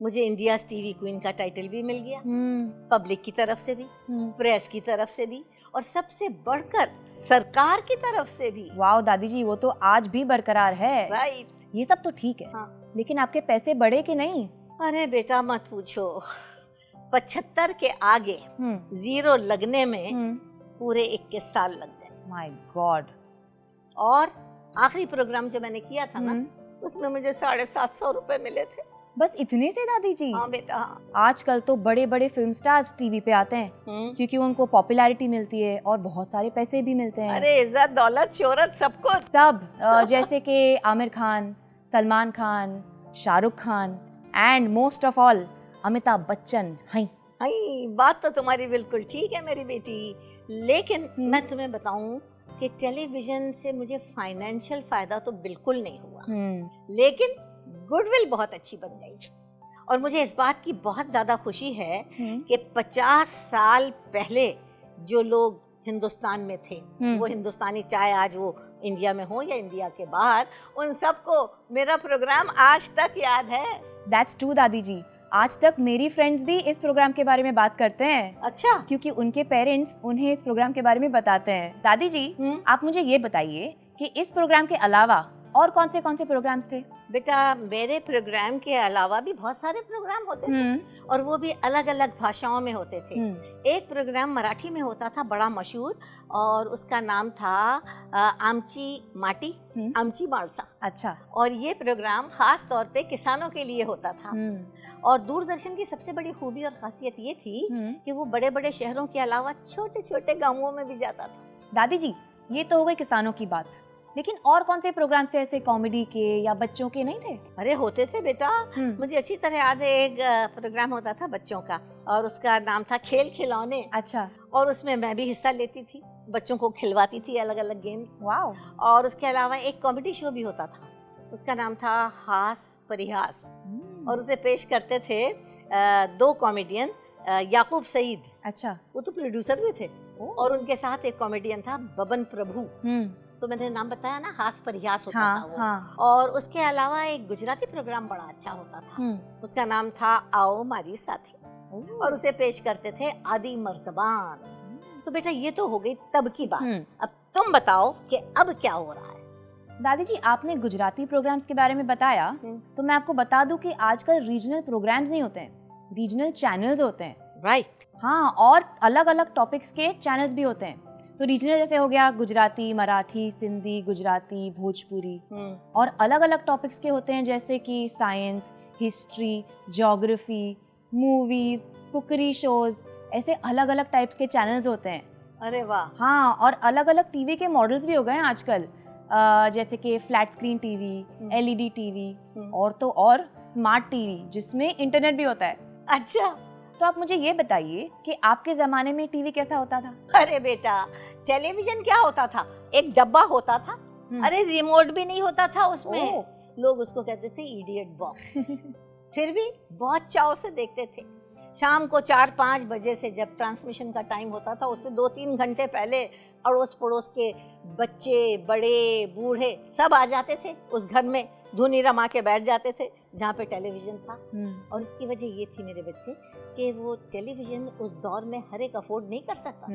मुझे India TV queen का title भी मिल गया, पब्लिक की तरफ से भी, प्रेस की तरफ से भी, और सबसे बढ़कर सरकार की तरफ से भी। वाह दादी जी, वो तो आज भी बरकरार है। राइट। ये सब तो ठीक है, हाँ। लेकिन आपके पैसे बढ़े कि नहीं? अरे बेटा मत पूछो, 75 के आगे जीरो लगने में पूरे 21 साल लग गए। My God. और आखिरी प्रोग्राम जो मैंने किया था ना, उसमें मुझे 750 रुपए मिले थे। बस इतने से दादी जी? हाँ बेटा हाँ। आजकल तो बड़े बड़े फिल्म स्टार्स टीवी पे आते हैं क्योंकि उनको पॉपुलैरिटी मिलती है और बहुत सारे पैसे भी मिलते हैं। अरे इज्जत दौलत शोहरत सबको सब जैसे कि Aamir Khan, Salman Khan, Shahrukh Khan and most of all Amitabh Bachchan. हाय बात तो तुम्हारी बिल्कुल ठीक है मेरी बेटी, लेकिन मैं तुम्हें बताऊं कि टेलीविजन से मुझे फाइनेंशियल फायदा तो बिल्कुल नहीं हुआ, लेकिन गुडविल बहुत अच्छी बन गई। और मुझे इस बात की बहुत ज्यादा खुशी है कि 50 साल पहले जो लोग हिंदुस्तान में थे, वो हिंदुस्तानी, चाहे आज वो इंडिया में हो या इंडिया के बाहर, उन सबको मेरा प्रोग्राम आज तक याद है। That's true दादी जी, आज तक मेरी फ्रेंड्स भी इस प्रोग्राम के बारे में बात करते हैं। अच्छा। क्योंकि उनके पेरेंट्स उन्हें इस प्रोग्राम के बारे में बताते हैं। दादी जी आप मुझे ये बताइए कि इस प्रोग्राम के अलावा और कौन से प्रोग्राम्स थे? बेटा मेरे प्रोग्राम के अलावा भी बहुत सारे प्रोग्राम होते थे, और वो भी अलग अलग भाषाओं में होते थे। एक प्रोग्राम मराठी में होता था बड़ा मशहूर, और उसका नाम था आमची माटी आमची मालसा। अच्छा। और ये प्रोग्राम खास तौर पे किसानों के लिए होता था। और दूरदर्शन की सबसे बड़ी खूबी और खासियत ये थी कि वो बड़े बड़े शहरों के अलावा छोटे छोटे गांवों में भी जाता था। दादी जी ये तो हो गई किसानों की बात, लेकिन और कौन से प्रोग्राम थे ऐसे कॉमेडी के या बच्चों के नहीं थे? अरे होते थे बेटा, मुझे अच्छी तरह याद है। एक प्रोग्राम होता था बच्चों का, और उसका नाम था खेल खिलौने। अच्छा। और उसमें मैं भी हिस्सा लेती थी, बच्चों को खिलवाती थी अलग अलग गेम्स। वाओ। और उसके अलावा एक कॉमेडी शो भी होता था, उसका नाम था हास परिहास, और उसे पेश करते थे 2 कॉमेडियन, याकूब सईद। अच्छा। वो तो प्रोड्यूसर भी थे, और उनके साथ एक कॉमेडियन था बबन प्रभु। तो मैंने नाम बताया ना, हास परिहास होता था वो। हाँ। और उसके अलावा एक गुजराती प्रोग्राम बड़ा अच्छा होता था, उसका नाम था आओ मारी साथी, और उसे पेश करते थे आदि मर्ज़बान। तो बेटा ये तो हो गई तब की बात। अब तुम बताओ कि अब क्या हो रहा है। दादी जी आपने गुजराती प्रोग्राम्स के बारे में बताया, तो मैं आपको बता दूं कि आजकल रीजनल प्रोग्राम्स नहीं होते हैं, रीजनल चैनल्स होते हैं। राइट। हाँ, और अलग अलग टॉपिक्स के चैनल्स भी होते हैं। तो रीजनल जैसे हो गया गुजराती, मराठी, सिंधी, गुजराती, भोजपुरी, और अलग अलग टॉपिक्स के होते हैं जैसे कि साइंस, हिस्ट्री, ज्योग्राफी, मूवीज, कुकरी शोज, ऐसे अलग अलग टाइप्स के चैनल्स होते हैं। अरे वाह। हाँ, और अलग अलग टीवी के मॉडल्स भी हो गए हैं आजकल, जैसे कि flat screen TV, LED TV, और तो और स्मार्ट टीवी जिसमें इंटरनेट भी होता है। अच्छा। तो आप मुझे ये बताइए कि आपके जमाने में टीवी कैसा होता था? अरे बेटा टेलीविजन क्या होता था, एक डब्बा होता था। अरे रिमोट भी नहीं होता था उसमें। लोग उसको कहते थे इडियट बॉक्स। फिर भी बहुत चाव से देखते थे। शाम को 4-5 बजे से जब ट्रांसमिशन का टाइम होता था, उससे 2-3 घंटे पहले अड़ोस पड़ोस के बच्चे, बड़े, बूढ़े सब आ जाते थे उस घर में, धुनी रमा के बैठ जाते थे जहाँ पे टेलीविजन था। और इसकी वजह ये थी मेरे बच्चे कि वो टेलीविजन उस दौर में हर एक अफोर्ड नहीं कर सकता था।